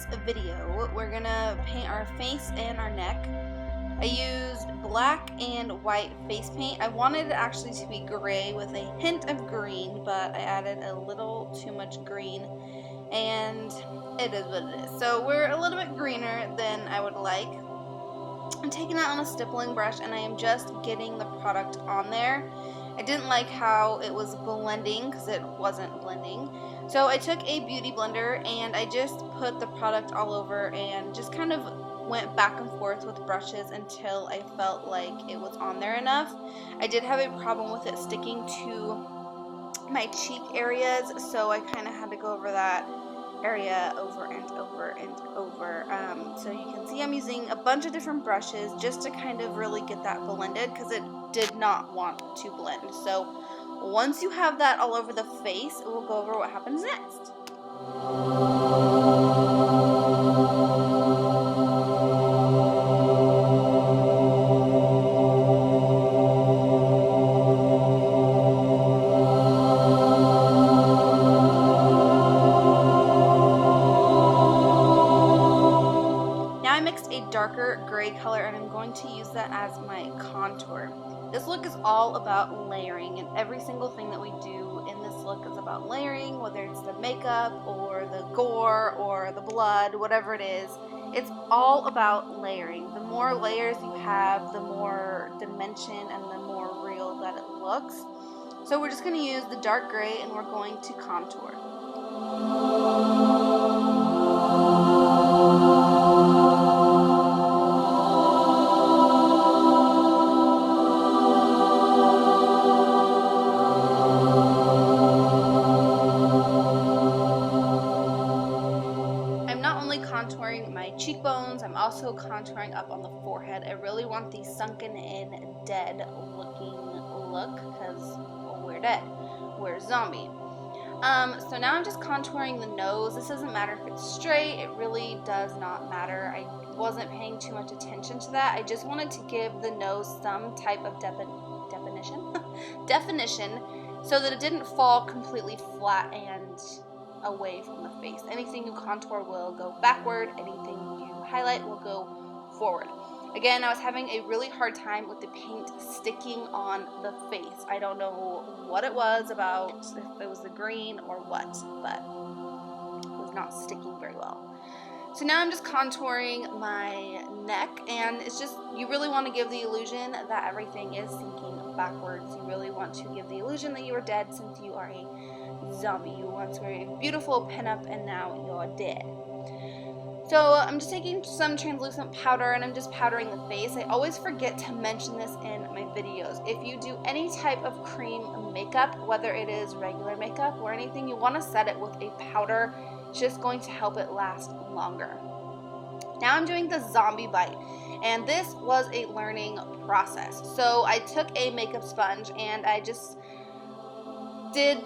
this video, we're gonna paint our face and our neck. I used black and white face paint. I wanted it actually to be gray with a hint of green, but I added a little too much green, and it is what it is. So we're a little bit greener than I would like. I'm taking that on a stippling brush, and I am just getting the product on there. I didn't like how it was blending because it wasn't blending. So I took a beauty blender and I just put the product all over and just kind of went back and forth with brushes until I felt like it was on there enough. I did have a problem with it sticking to my cheek areas, so I kind of had to go over that area over and over and over. So you can see I'm using a bunch of different brushes just to kind of really get that blended because it did not want to blend. So once you have that all over the face, we'll go over what happens next. Darker gray color, and I'm going to use that as my contour. This look is all about layering, and every single thing that we do in this look is about layering, whether it's the makeup or the gore or the blood, whatever it is. It's all about layering. The more layers you have, the more dimension and the more real that it looks. So we're just going to use the dark gray and we're going to contour. Contouring my cheekbones, I'm also contouring up on the forehead. I really want the sunken in, dead looking look because we're dead. We're zombie. So now I'm just contouring the nose. This doesn't matter if it's straight. It really does not matter. I wasn't paying too much attention to that. I just wanted to give the nose some type of definition so that it didn't fall completely flat and away from the face. Anything you contour will go backward, anything you highlight will go forward. Again, I was having a really hard time with the paint sticking on the face. I don't know what it was about, if it was the green or what, but it was not sticking very well. So now I'm just contouring my neck, and it's just, you really want to give the illusion that everything is sinking backwards. You really want to give the illusion that you are dead since you are a zombie. You once were a beautiful pinup and now you're dead. So I'm just taking some translucent powder and I'm just powdering the face. I always forget to mention this in my videos. If you do any type of cream makeup, whether it is regular makeup or anything, you want to set it with a powder. It's just going to help it last longer. Now I'm doing the zombie bite, and this was a learning process. So I took a makeup sponge and I just did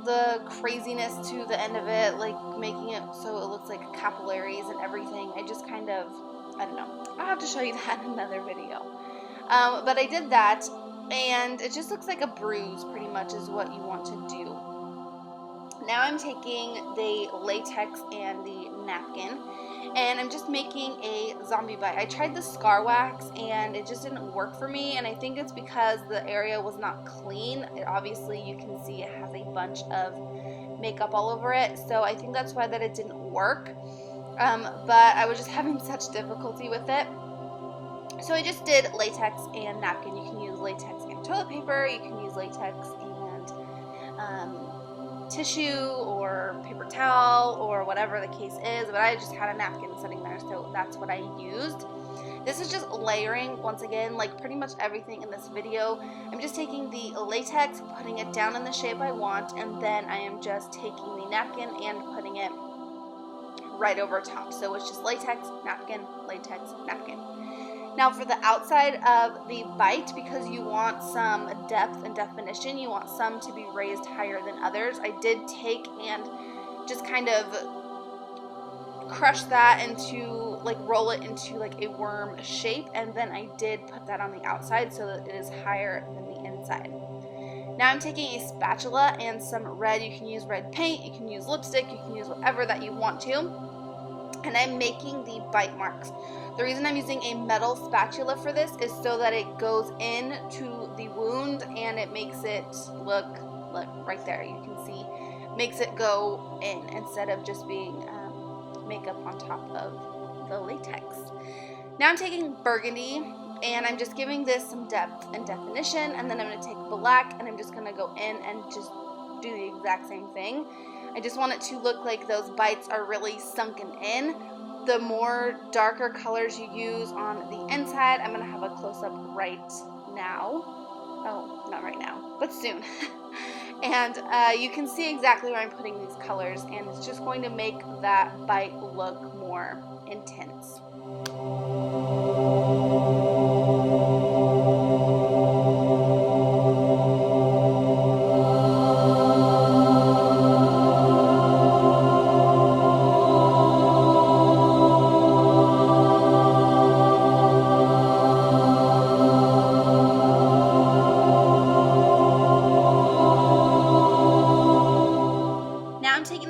the craziness to the end of it, like making it so it looks like capillaries and everything. I just kind of, I don't know. I'll have to show you that in another video. But I did that, and it just looks like a bruise, pretty much, is what you want to do. Now I'm taking the latex and the napkin, and I'm just making a zombie bite. I tried the scar wax and it just didn't work for me, and I think it's because the area was not clean. Obviously you can see it has a bunch of makeup all over it, so I think that's why that it didn't work. But I was just having such difficulty with it. So I just did latex and napkin. You can use latex and toilet paper, you can use latex and tissue or paper towel or whatever the case is, but I just had a napkin sitting there, so that's what I used. This is just layering, once again, like pretty much everything in this video. I'm just taking the latex, putting it down in the shape I want, and then I am just taking the napkin and putting it right over top. So it's just latex, napkin, latex, napkin. Now for the outside of the bite, because you want some depth and definition, you want some to be raised higher than others, I did take and just kind of crush that into, like roll it into like a worm shape, and then I did put that on the outside so that it is higher than the inside. Now I'm taking a spatula and some red. You can use red paint, you can use lipstick, you can use whatever that you want to. and I'm making the bite marks. The reason I'm using a metal spatula for this is so that it goes into the wound and it makes it look right there, you can see, makes it go in instead of just being makeup on top of the latex. Now I'm taking burgundy and I'm just giving this some depth and definition, and then I'm going to take black and I'm just going to go in and just do the exact same thing. I just want it to look like those bites are really sunken in. The more darker colors you use on the inside, I'm going to have a close-up right now. Oh, not right now, but soon. And you can see exactly where I'm putting these colors, and it's just going to make that bite look more intense.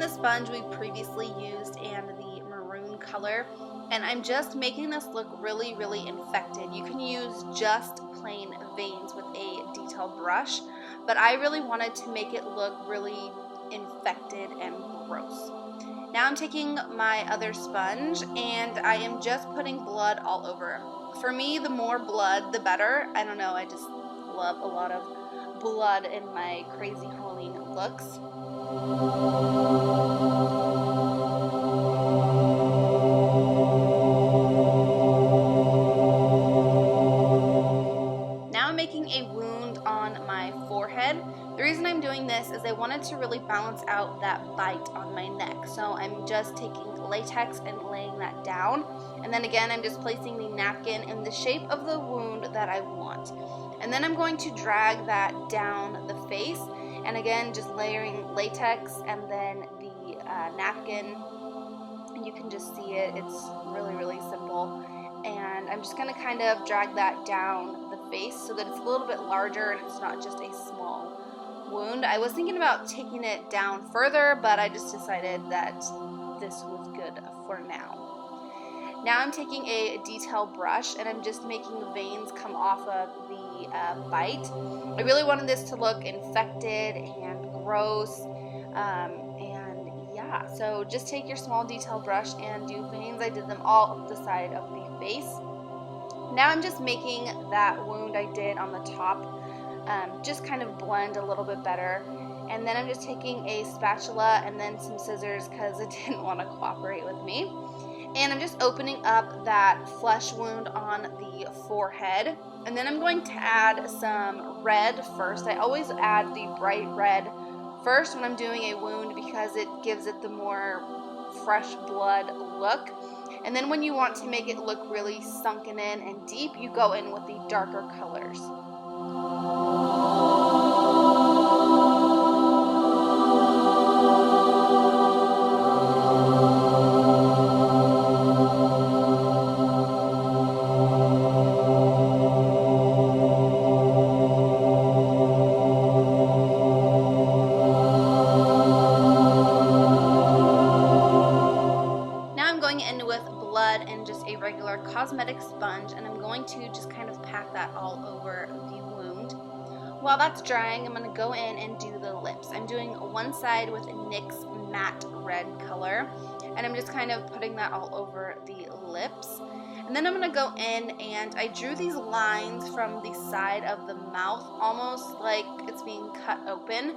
Sponge we previously used and the maroon color, and I'm just making this look really, really infected. You can use just plain veins with a detail brush, but I really wanted to make it look really infected and gross. Now I'm taking my other sponge and I am just putting blood all over. For me, the more blood, the better. I don't know, I just love a lot of blood in my crazy Halloween looks. Now I'm making a wound on my forehead. The reason I'm doing this is I wanted to really balance out that bite on my neck. So I'm just taking latex and laying that down. And then again, I'm just placing the napkin in the shape of the wound that I want. And then I'm going to drag that down the face. And again, just layering latex and then the napkin. And you can just see it. It's really, really simple. And I'm just going to kind of drag that down the face so that it's a little bit larger and it's not just a small wound. I was thinking about taking it down further, but I just decided that this was good for now. Now I'm taking a detail brush and I'm just making veins come off of the bite. I really wanted this to look infected and gross, and yeah, so just take your small detail brush and do veins. I did them all up the side of the face. Now I'm just making that wound I did on the top, just kind of blend a little bit better. And then I'm just taking a spatula and then some scissors because it didn't want to cooperate with me. And I'm just opening up that flesh wound on the forehead. And then I'm going to add some red first. I always add the bright red first when I'm doing a wound because it gives it the more fresh blood look. And then when you want to make it look really sunken in and deep, you go in with the darker colors. Cosmetic sponge, and I'm going to just kind of pat that all over the wound. While that's drying, I'm going to go in and do the lips. I'm doing one side with NYX matte red color, and I'm just kind of putting that all over the lips. And then I'm going to go in and I drew these lines from the side of the mouth, almost like it's being cut open.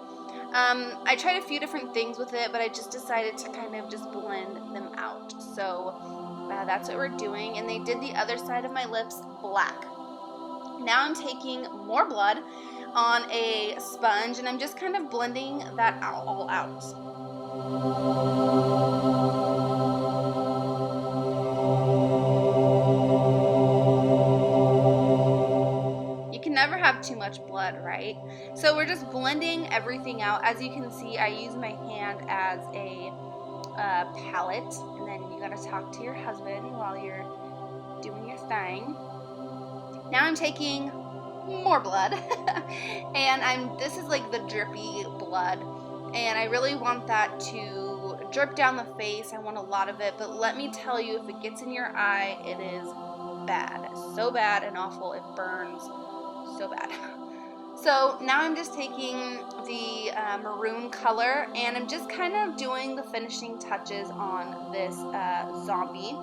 I tried a few different things with it, but I just decided to kind of just blend them out. So that's what we're doing, and they did the other side of my lips black. Now I'm taking more blood on a sponge, and I'm just kind of blending that all out. You can never have too much blood, right? So we're just blending everything out. As you can see, I use my hand as a palette, and then you gotta talk to your husband while you're doing your thing. Now I'm taking more blood and this is like the drippy blood. and I really want that to drip down the face. I want a lot of it, but let me tell you, if it gets in your eye, it is bad. So bad and awful. It burns so bad. So now I'm just taking the maroon color, and I'm just kind of doing the finishing touches on this zombie.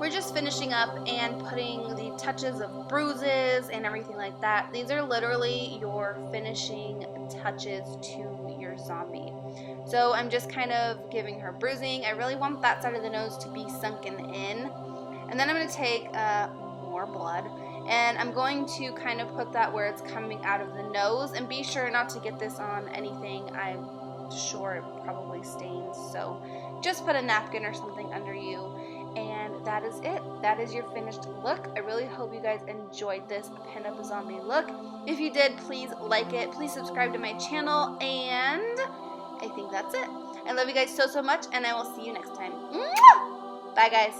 We're just finishing up and putting the touches of bruises and everything like that. These are literally your finishing touches to your zombie. So I'm just kind of giving her bruising. I really want that side of the nose to be sunken in. And then I'm going to take more blood, and I'm going to kind of put that where it's coming out of the nose. And be sure not to get this on anything. I'm sure it probably stains. So just put a napkin or something under you. And that is it. That is your finished look. I really hope you guys enjoyed this pin up a zombie look. If you did, please like it. Please subscribe to my channel. And I think that's it. I love you guys so much, and I will see you next time. Bye, guys.